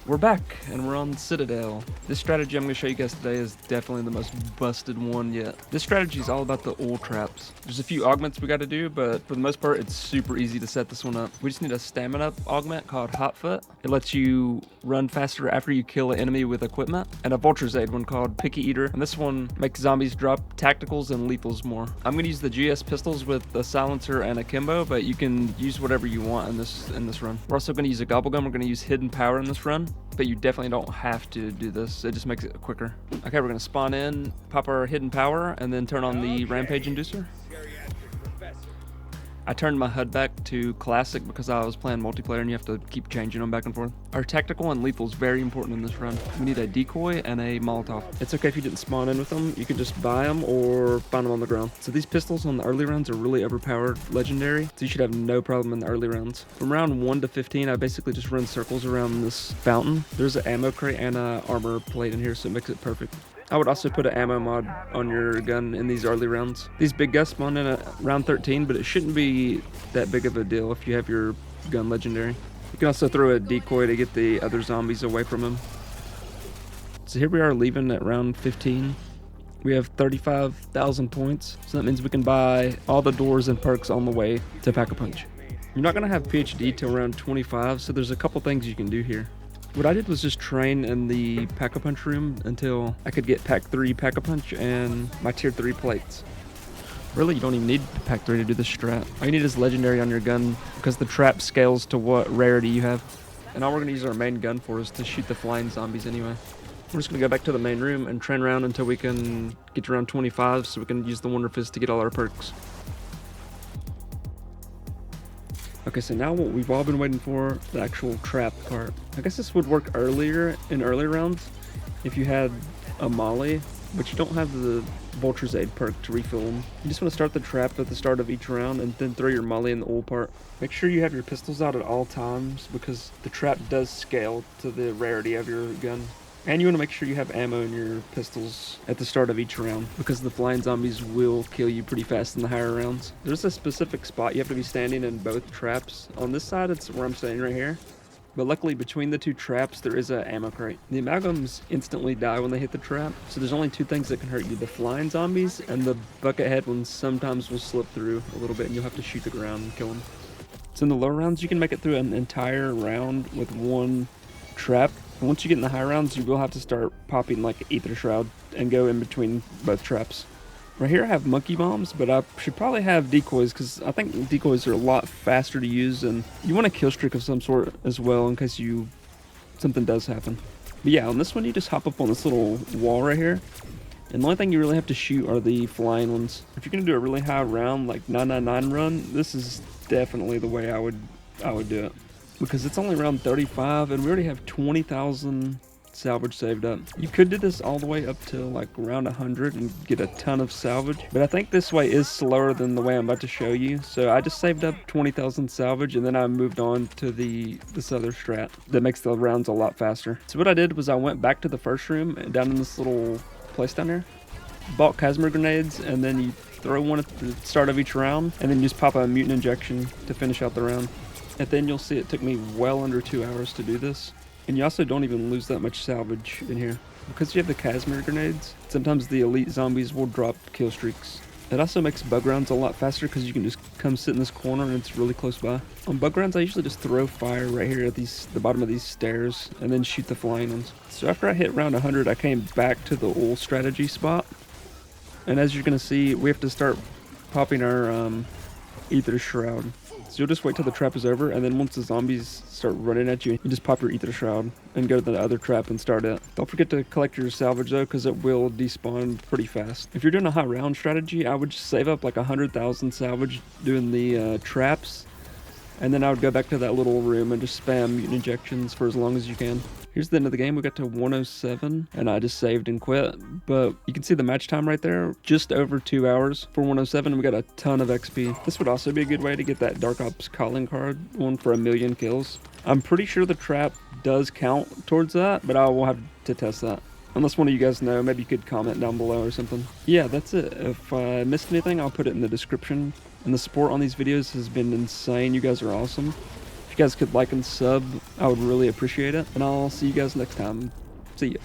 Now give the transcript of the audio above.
We're back, and we're on Citadel. This strategy I'm going to show you guys today is definitely the most busted one yet. This strategy is all about the ult traps. There's a few augments we got to do, but for the most part, it's super easy to set this one up. We just need a stamina augment called Hot Foot. It lets you run faster after you kill an enemy with equipment, and a Vulture's Aid one called Picky Eater, and this one makes zombies drop tacticals and lethals more. I'm going to use the GS pistols with a silencer and a Kimbo, but you can use whatever you want in this run. We're also going to use a Gobble Gun. We're going to use Hidden Power in this run, but you definitely don't have to do this. It just makes it quicker. Okay, we're gonna spawn in, pop our Hidden Power, and then turn on the Rampage Inducer. I turned my HUD back to classic because I was playing multiplayer and you have to keep changing them back and forth. Our tactical and lethal is very important in this run. We need a decoy and a Molotov. It's okay if you didn't spawn in with them. You can just buy them or find them on the ground. So these pistols on the early rounds are really overpowered legendary, so you should have no problem in the early rounds. From round 1 to 15, I basically just run circles around this fountain. There's an ammo crate and an armor plate in here, so it makes it perfect. I would also put an ammo mod on your gun in these early rounds. These big guys spawn in at round 13, but it shouldn't be that big of a deal if you have your gun legendary. You can also throw a decoy to get the other zombies away from him. So here we are leaving at round 15. We have 35,000 points, so that means we can buy all the doors and perks on the way to Pack-a-Punch. You're not going to have PhD till around 25, so there's a couple things you can do here. What I did was just train in the Pack-a-Punch room until I could get Pack 3 Pack-a-Punch and my tier 3 plates. Really, you don't even need Pack 3 to do this strat. All you need is legendary on your gun because the trap scales to what rarity you have. And all we're going to use our main gun for is to shoot the flying zombies anyway. We're just going to go back to the main room and train around until we can get to around 25 so we can use the Wonder Fist to get all our perks. Okay, so now what we've all been waiting for, the actual trap part. I guess this would work earlier in early rounds if you had a molly, but you don't have the Vulture's Aid perk to refill them. You just want to start the trap at the start of each round and then throw your molly in the ult part. Make sure you have your pistols out at all times because the trap does scale to the rarity of your gun. And you want to make sure you have ammo in your pistols at the start of each round because the flying zombies will kill you pretty fast in the higher rounds. There's a specific spot you have to be standing in both traps. On this side, it's where I'm standing right here. But luckily, between the two traps, there is an ammo crate. The amalgams instantly die when they hit the trap, so there's only two things that can hurt you. The flying zombies and the buckethead ones sometimes will slip through a little bit and you'll have to shoot the ground and kill them. So in the low rounds, you can make it through an entire round with one trap. And once you get in the high rounds, you will have to start popping like Ether Shroud and go in between both traps. Right here I have monkey bombs, but I should probably have decoys because I think decoys are a lot faster to use and you want a kill streak of some sort as well in case something does happen. But yeah, on this one you just hop up on this little wall right here. And the only thing you really have to shoot are the flying ones. If you're going to do a really high round like 999 run, this is definitely the way I would do it. Because it's only around 35 and we already have 20,000 salvage saved up. You could do this all the way up to like around 100 and get a ton of salvage, but I think this way is slower than the way I'm about to show you. So I just saved up 20,000 salvage and then I moved on to this other strat that makes the rounds a lot faster. So what I did was I went back to the first room and down in this little place down here, bought Casmer grenades, and then you throw one at the start of each round and then you just pop a mutant injection to finish out the round. And then you'll see it took me well under 2 hours to do this. And you also don't even lose that much salvage in here. Because you have the Casmer grenades, sometimes the elite zombies will drop kill streaks. It also makes bug rounds a lot faster because you can just come sit in this corner and it's really close by. On bug rounds, I usually just throw fire right here at the bottom of these stairs and then shoot the flying ones. So after I hit round 100, I came back to the old strategy spot. And as you're going to see, we have to start popping our Ether Shroud. So you'll just wait till the trap is over, and then once the zombies start running at you, you just pop your Ether Shroud and go to the other trap and start it. Don't forget to collect your salvage though, because it will despawn pretty fast. If you're doing a high round strategy, I would just save up like 100,000 salvage doing the traps, and then I would go back to that little room and just spam mutant injections for as long as you can. Here's the end of the game. We got to 107 and I just saved and quit, but you can see the match time right there, just over 2 hours for 107, and we got a ton of XP. This would also be a good way to get that Dark Ops calling card one for 1,000,000 kills. I'm pretty sure the trap does count towards that, but I will have to test that. Unless one of you guys know, maybe you could comment down below or something. Yeah, that's it. If I missed anything, I'll put it in the description. And the support on these videos has been insane. You guys are awesome. you guys could like and sub, I would really appreciate it. And I'll see you guys next time. See ya.